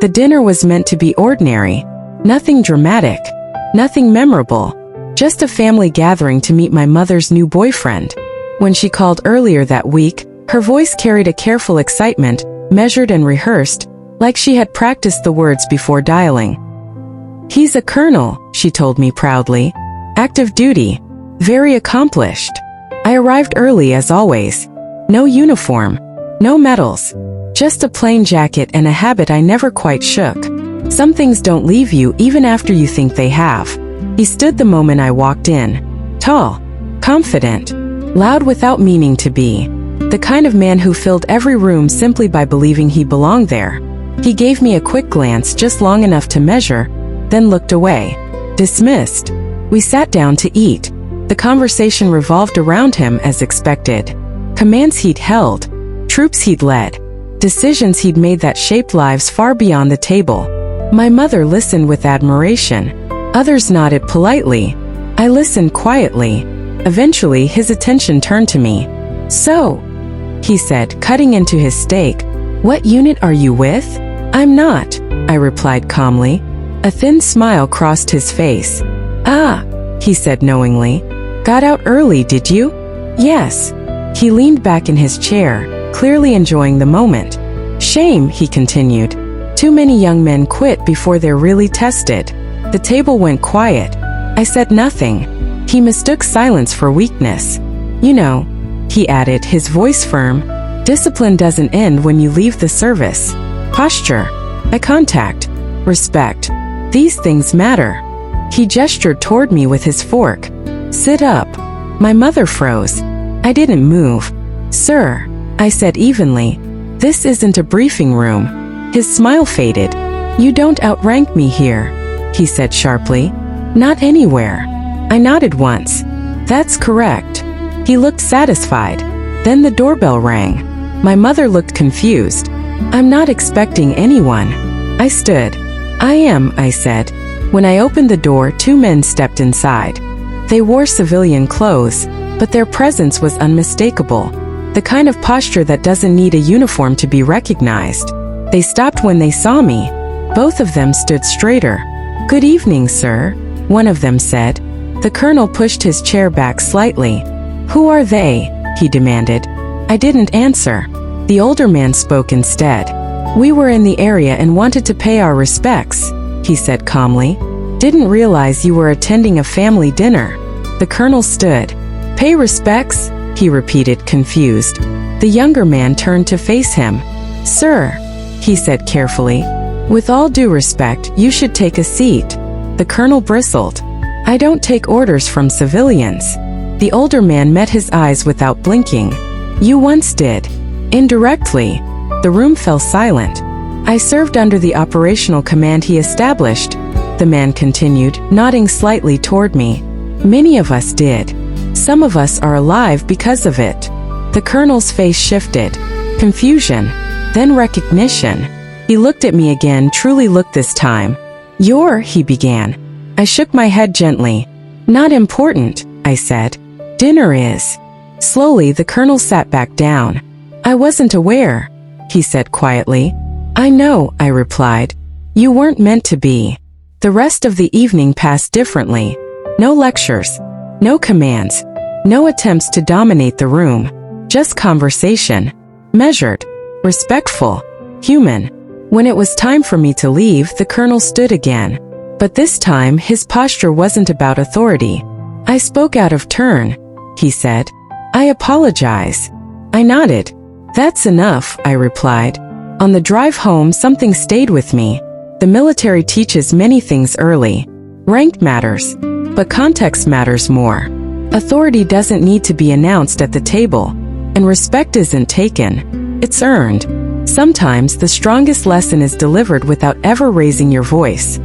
The dinner was meant to be ordinary. Nothing dramatic. Nothing memorable. Just a family gathering to meet my mother's new boyfriend. When she called earlier that week, her voice carried a careful excitement, measured and rehearsed, like she had practiced the words before dialing. "He's a colonel," she told me proudly. "Active duty. Very accomplished." I arrived early as always. No uniform. No medals. Just a plain jacket and a habit I never quite shook. Some things don't leave you even after you think they have. He stood the moment I walked in. Tall. Confident. Loud without meaning to be. The kind of man who filled every room simply by believing he belonged there. He gave me a quick glance just long enough to measure, then looked away. Dismissed. We sat down to eat. The conversation revolved around him as expected. Commands he'd held. Troops he'd led. Decisions he'd made that shaped lives far beyond the table. My mother listened with admiration. Others nodded politely. I listened quietly. Eventually, his attention turned to me. "So," he said, cutting into his steak, "what unit are you with?" "I'm not," I replied calmly. A thin smile crossed his face. "Ah," he said knowingly. "Got out early, did you?" "Yes." He leaned back in his chair, clearly enjoying the moment. "Shame," he continued. "Too many young men quit before they're really tested." The table went quiet. I said nothing. He mistook silence for weakness. "You know," he added, his voice firm, "discipline doesn't end when you leave the service. Posture, eye contact, respect. These things matter." He gestured toward me with his fork. "Sit up." My mother froze. I didn't move. "Sir," I said evenly, "this isn't a briefing room." His smile faded. "You don't outrank me here," he said sharply. "Not anywhere." I nodded once. "That's correct." He looked satisfied. Then the doorbell rang. My mother looked confused. "I'm not expecting anyone." I stood. "I am," I said. When I opened the door, two men stepped inside. They wore civilian clothes, but their presence was unmistakable. The kind of posture that doesn't need a uniform to be recognized. They stopped when they saw me. Both of them stood straighter. "Good evening, sir," one of them said. The colonel pushed his chair back slightly. "Who are they?" he demanded. I didn't answer. The older man spoke instead. "We were in the area and wanted to pay our respects," he said calmly. "Didn't realize you were attending a family dinner." The colonel stood. "Pay respects?" he repeated, confused. The younger man turned to face him. "Sir," he said carefully, "with all due respect, you should take a seat." The colonel bristled. "I don't take orders from civilians." The older man met his eyes without blinking. "You once did." Indirectly. The room fell silent. "I served under the operational command he established," the man continued, nodding slightly toward me. "Many of us did. Some of us are alive because of it." The colonel's face shifted. Confusion. Then recognition. He looked at me again, truly looked this time. "You're," he began. I shook my head gently. "Not important," I said. "Dinner is." Slowly, the colonel sat back down. "I wasn't aware," he said quietly. "I know," I replied. "You weren't meant to be." The rest of the evening passed differently. No lectures. No commands. No attempts to dominate the room. Just conversation. Measured. Respectful. Human. When it was time for me to leave, the colonel stood again. But this time, his posture wasn't about authority. "I spoke out of turn," he said. "I apologize." I nodded. "That's enough," I replied. On the drive home, something stayed with me. The military teaches many things early. Rank matters, but context matters more. Authority doesn't need to be announced at the table, and respect isn't taken. It's earned. Sometimes the strongest lesson is delivered without ever raising your voice.